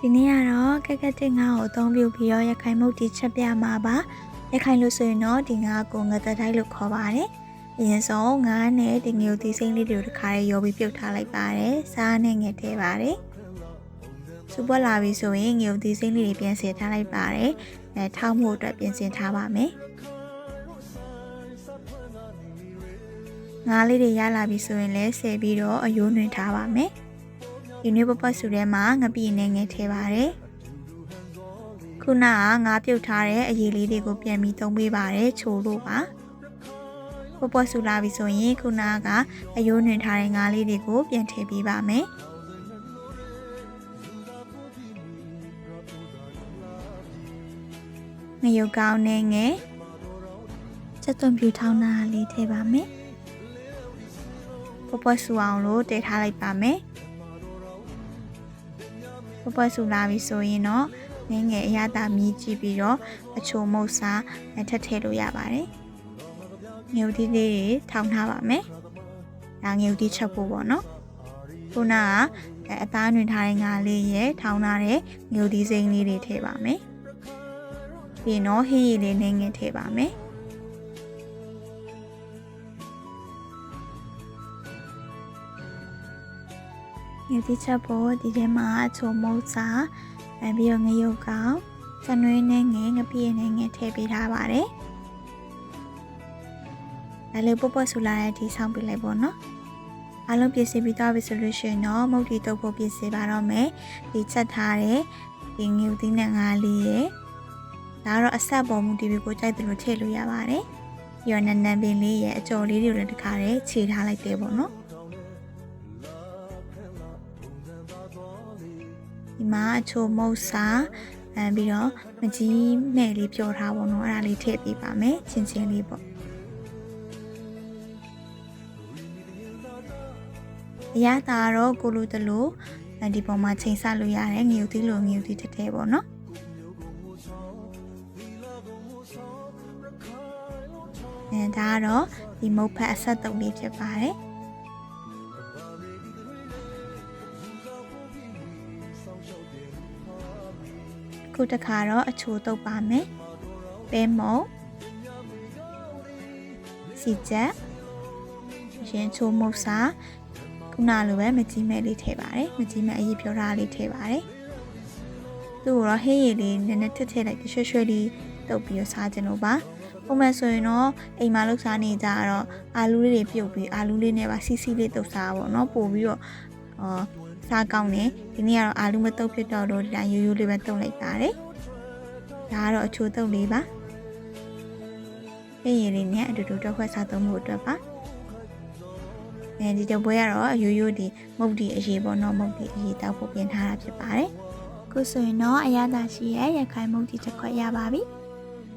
ဒီနေ့ကတော့ကက်ကက်တစ်ငါးကိုအသုံးပြုပြီးတော့ရခိုင်မုတ်တီချက်ပြမှာပါရခိုင်လို့ဆိုရင်တော့ဒီငါးကိုငသက်တိုင်းလို့ခေါ်ပါတယ်အရင်ဆုံးငါးနဲ့ဒီငရုတ်သီးစိမ့်လေးတွေကိုတစ်ခါလေးရောပြီးပြုတ်ထားလိုက်ပါတယ်စားနဲ့ငယ်ထည့်ပါတယ်စူပွက်လာပြီဆိုရင်ငရုတ်သီးစိမ့်လေးတွေပြန်ဆင်ထားလိုက်ပါတယ်ထောက်မှုအတွက်ပြင်ဆင်ထားပါမယ်ငါးလေးတွေရလာပြီဆိုရင်လည်းဆယ်ပြီးတော့အယိုးနှွင်ထားပါမယ်ဒီနေ့ပပဆူထဲမှာငပိနဲ့ငယ်ထည့်ပါတယ်ခုနကငါးပြုတ်ထားတဲ့အရေးလေးတွေကိုပြန်ပြီးသုံးပေးပါတယ်ချိုးလို့ပါပပဆူလာပြီဆိုရင်ခုနကအယိုးနှွင်ထားတဲ့ငါးလေးတွေကိုပြန်ထည့်ပေးပါမယ်ငရုတ်ကောင်းနဲ့ငယ်ချက်သွန်ပြူထောင်းတာလေးထည့်ပါမယ်ပပဆူအောင်လို့တည်ထားလိုက်ပါမယ်ပပဆူလာပြီဆိုရင်တော့ငယ်ငယ်အရသာမြည်ကြည့်ပြီးတော့အချိုမုတ်စားထပ်ထည့်လို့ရပါတယ်ငရုတ်သီးလေးတွေထောင်းထားပါမယ်ဒါငရုတ်သီးချက်ဖို့ပေါ့နော်ခုနကအသားနှွင်ထားတဲ့ငါလေးရဲ့ထောင်းထားတဲ့ငရုတ်သီးစိမ်းလေးတွေထည့်ပါမယ်ပြီးတော့ဟင်းရည်လေးနဲ့ငယ်ထည့်ပါမယ်ငယ်သီးချက်ဖို့ဒီထဲမှာအချိုမုတ်စားပြီးတော့ငရုတ်ကောင်းစနွေးနဲ့ငယ်ငပိနဲ့ငယ်ထည့်ပေးထားပါတယ်ဒါလေးပုတ်ပုတ်ဆူလာတဲ့အထိဆောင်းပေးလိုက်ပေါ့နော်အားလုံးပြင်ဆင်ပြီးသွားပြီဆိုလို့ရှိရင်တော့မုတ်တီတုပ်ဖို့ပြင်ဆင်ပါတော့မယ်ဒီချက်ထားတဲ့ဒီငရုတ်သီးနဲ့ငါးလေးရဲ့ဒါကတော့အဆက်ပေါ်မူတည်ပြီးကိုကြိုက်တယ်လို့ထည့်လို့ရပါတယ်ပြီးတော့နန်းနန်းပင်လေးရဲ့အကြော်လေးတွေကိုလည်းတစ်ခါတည်းခြေထားလိုက်တယ်ပေါ့နော်ဒီမှာအချိုမုတ်စားပြီးတော့မကြီးမဲ့လေးပြောထားပါတော့အဲ့ဒါလေးထည့်ပေးပါမယ်ချင်းချင်းလေးပေါ့အရသာတော့ကိုလိုတလို့ဒီပေါ်မှာချိန်ဆလို့ရတယ်ငရုတ်သီးလိုငရုတ်သီးထထဲပေါ့နော်ဒါကတော့ဒီမုတ်ဖက်အဆက်တုံးလေးဖြစ်ပါတယ်ခုတစ်ခါတော့အချိုတုပ်ပါမယ်ပဲမုံစီချက်ရင်ချိုမုတ်စာခုနလိုပဲမကြီးမဲ့လေးထည့်ပါတယ်မကြီးမဲ့အရေးပြောထားလေးထည့်ပါတယ်သူ့ကိုတော့ဟင်းရည်လေးနည်းနည်းထည့်လိုက်ရွှဲရွှဲလေးတုပ်ပြီးတော့စားခြင်းလို့ပါပုံမှန်ဆိုရင်တော့အိမ်မှာလုပ်စားနေကြတော့အာလူးလေးတွေပြုတ်ပြီးအာလူးလေးနဲ့ပါစီစီလေးတုပ်စားပါတော့ပို့ပြီးတော့စားကောင်းတယ်ဒီနေ့ကတော့အာလူးမတုပ်ဖြစ်တော့လို့ဒီတိုင်းရိုးရိုးလေးပဲတုပ်လိုက်ပါတယ်ဒါကတော့အချိုတုပ်လေးပါအဲ့ရည်လေးနဲ့အတူတူတော့ခွက်စားသုံးဖို့အတွက်ပါဒီတပွဲကတော့ရိုးရိုးဒီမုတ်တီအရေးပေါ့နော်မုတ်တီအရေးတောက်ဖို့ပြင်ထားတာဖြစ်ပါတယ်ခုဆိုရင်တော့အရသာရှိရဲ့ရခိုင်မုတ်တီတစ်ခွက်ရပါပြီ